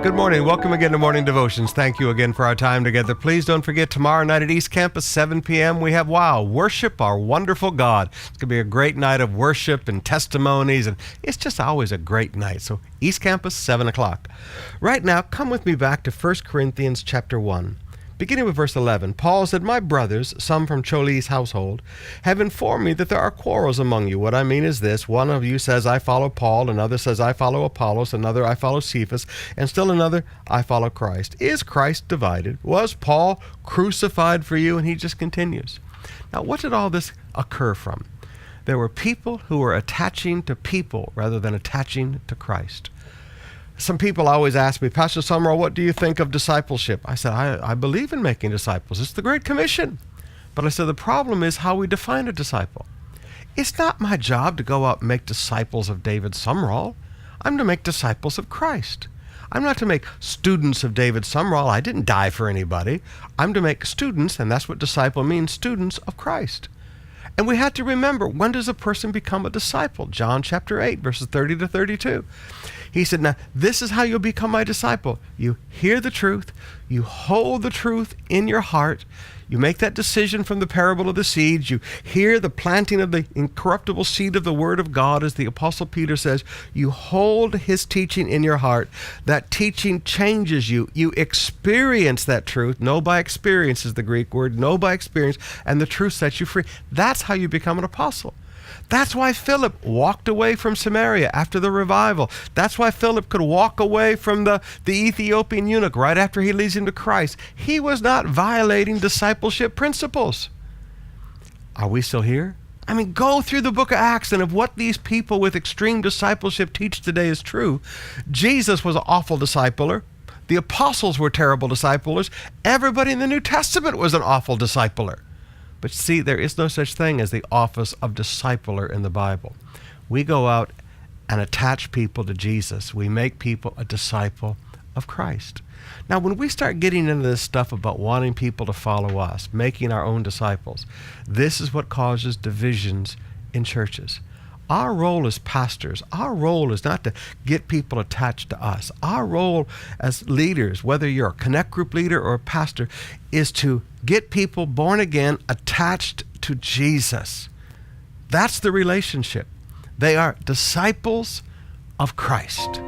Good morning. Welcome again to Morning Devotions. Thank you again for our time together. Please don't forget, tomorrow night at East Campus, 7 p.m., we have Worship Our Wonderful God. It's going to be a great night of worship and testimonies, and it's just always a great night. So East Campus, 7 o'clock. Right now, come with me back to 1 Corinthians chapter 1. Beginning with verse 11, Paul said, "My brothers, some from Choli's household, have informed me that there are quarrels among you. What I mean is this: one of you says, I follow Paul, another says, I follow Apollos, another, I follow Cephas, and still another, I follow Christ. Is Christ divided? Was Paul crucified for you?" And he just continues. Now, what did all this occur from? There were people who were attaching to people rather than attaching to Christ. Some people always ask me, "Pastor Summerall, what do you think of discipleship?" I said, I believe in making disciples. It's the Great Commission. But I said, the problem is how we define a disciple. It's not my job to go out and make disciples of David Summerall. I'm to make disciples of Christ. I'm not to make students of David Summerall. I didn't die for anybody. I'm to make students, and that's what disciple means, students of Christ. And we have to remember, when does a person become a disciple? John chapter 8, verses 30 to 32. He said, now, this is how you'll become my disciple. You hear the truth. You hold the truth in your heart. You make that decision from the parable of the seeds. You hear the planting of the incorruptible seed of the Word of God, as the Apostle Peter says. You hold his teaching in your heart. That teaching changes you. You experience that truth. Know by experience is the Greek word. Know by experience. And the truth sets you free. That's how you become an apostle. That's why Philip walked away from Samaria after the revival. That's why Philip could walk away from the Ethiopian eunuch right after he leads him to Christ. He was not violating discipleship principles. Are we still here? I mean, go through the book of Acts, and if what these people with extreme discipleship teach today is true, Jesus was an awful discipler. The apostles were terrible disciplers. Everybody in the New Testament was an awful discipler. But see, there is no such thing as the office of discipler in the Bible. We go out and attach people to Jesus. We make people a disciple of Christ. Now, when we start getting into this stuff about wanting people to follow us, making our own disciples, this is what causes divisions in churches. Our role as pastors, our role is not to get people attached to us. Our role as leaders, whether you're a connect group leader or a pastor, is to get people born again, attached to Jesus. That's the relationship. They are disciples of Christ.